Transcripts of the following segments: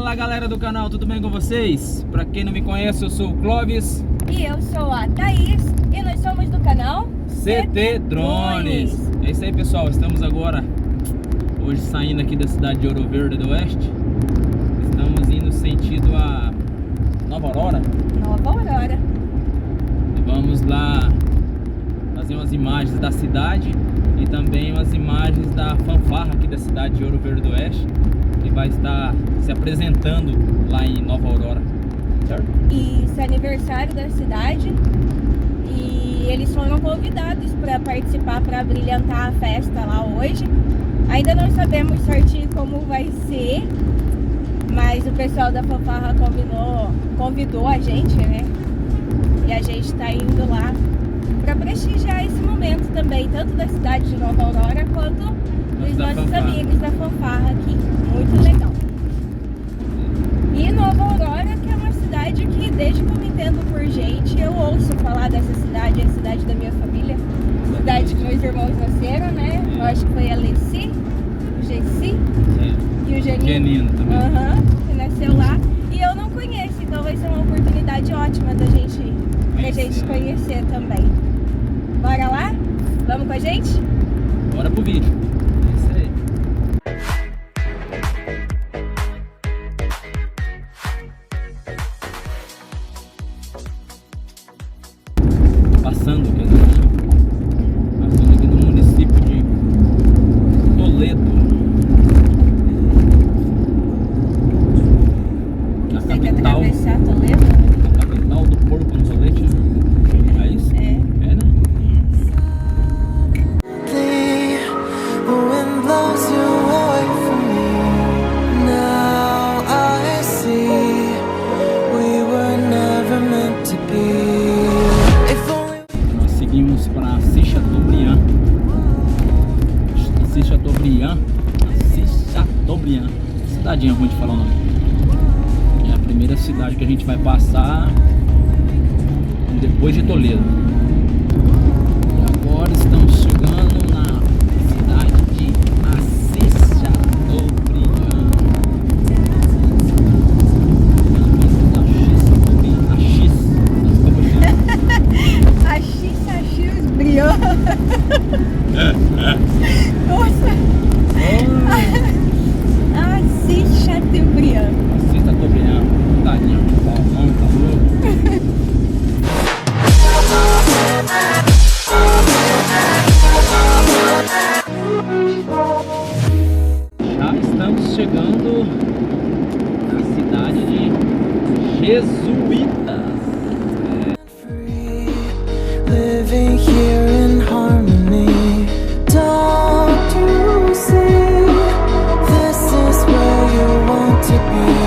Fala galera do canal, tudo bem com vocês? Pra quem não me conhece, eu sou o Clóvis. E eu sou a Thaís e nós somos do canal CT Drones. É isso aí, pessoal, estamos agora hoje saindo aqui da cidade de Ouro Verde do Oeste. Estamos indo sentido a Nova Aurora. Nova Aurora. E vamos lá fazer umas imagens da cidade e também umas imagens da fanfarra aqui da cidade de Ouro Verde do Oeste, que vai estar se apresentando lá em Nova Aurora, certo? Isso é aniversário da cidade e eles foram convidados para participar, para brilhantar a festa lá hoje. Ainda não sabemos certinho como vai ser, mas o pessoal da fanfarra convidou a gente, né? E a gente está indo lá para prestigiar esse momento também, tanto da cidade de Nova Aurora quanto dos nossos amigos da fanfarra aqui. Muito legal. E Nova Aurora, que é uma cidade que desde que eu me entendo por gente, eu ouço falar dessa cidade, é a cidade da minha família, cidade que meus irmãos nasceram, né? Eu acho que foi a Leci, o Gessi e o Genino também. Que nasceu lá. E eu não conheço, então vai ser uma oportunidade ótima da gente conhecer também. Bora lá? Vamos com a gente? Bora pro vídeo. É isso aí. Passando aqui no município de Toledo. Na Tem que capital. atravessar Toledo? A capital do porco no rolete. É isso? É. É, né? Nós seguimos para Chateaubriand, cidadinha ruim de falar o nome. É a primeira cidade que a gente vai passar depois de Toledo. E agora estamos chegando na cidade de Chateaubriand. Axis Briand. Nossa! Assis Chateaubriand. Assis Chateaubriand. Tadinha, palmão, tá louco. Já estamos chegando na cidade de Jesuítas. Living here in harmony. Don't you see? This is where you want to be.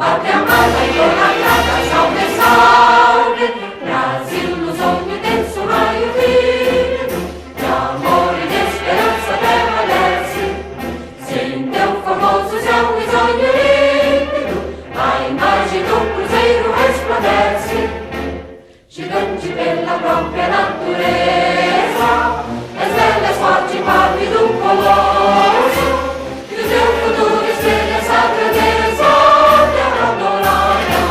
pátria amada e idolatrada, salve, salve, Brasil no sonho denso, raio vívido, de amor e de esperança a terra desce, se em teu formoso céu risonho límpido, a imagem do cruzeiro resplandece, gigante pela própria natureza, és bela, és forte, pálido, colosso, e o teu futuro espelha essa grandeza, terra adorada,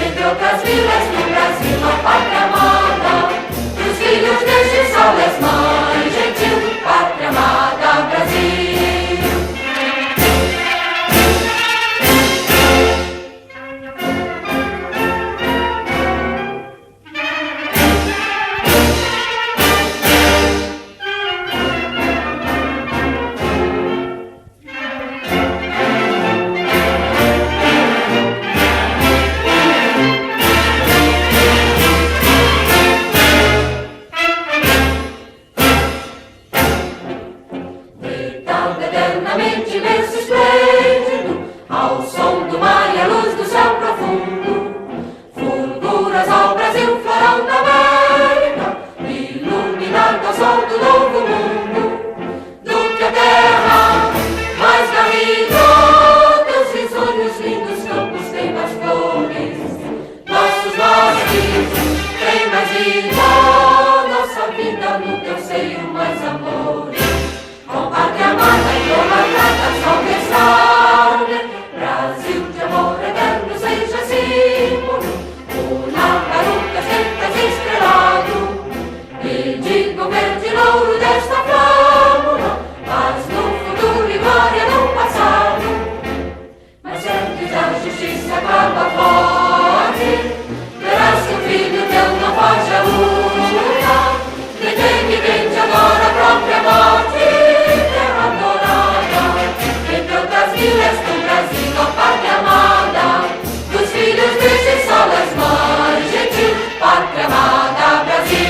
entre outras vilas do Brasil, a pátria amada, dos filhos deste sol és mãe gentil, pátria amada, Brasil. Eternamente imenso e esplêndido, ao som do mar e à luz do céu profundo, fulguras ao Brasil, florão da América, iluminado ao sol do novo mundo, do que a terra mais garrido, teus risonhos lindos campos têm mais flores, nossos bosques têm mais vida, nossa vida no teu seio mais amores. Com pátria amada e idolatrada, salve, salve, Brasil de amor eterno seja símbolo, una garupa tentas estrelado, e diga o verde louro desta flâmula, paz no futuro e glória no passado. Mas antes da justiça acaba forte, verás que o filho teu não foge à luta, nem teme quem te adora a própria morte. Filhas do Brasil, a pátria amada, dos filhos deste sol és mãe gentil, pátria amada, Brasil.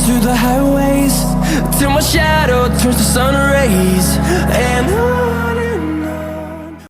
Through the highways till my shadow turns to sun rays, and on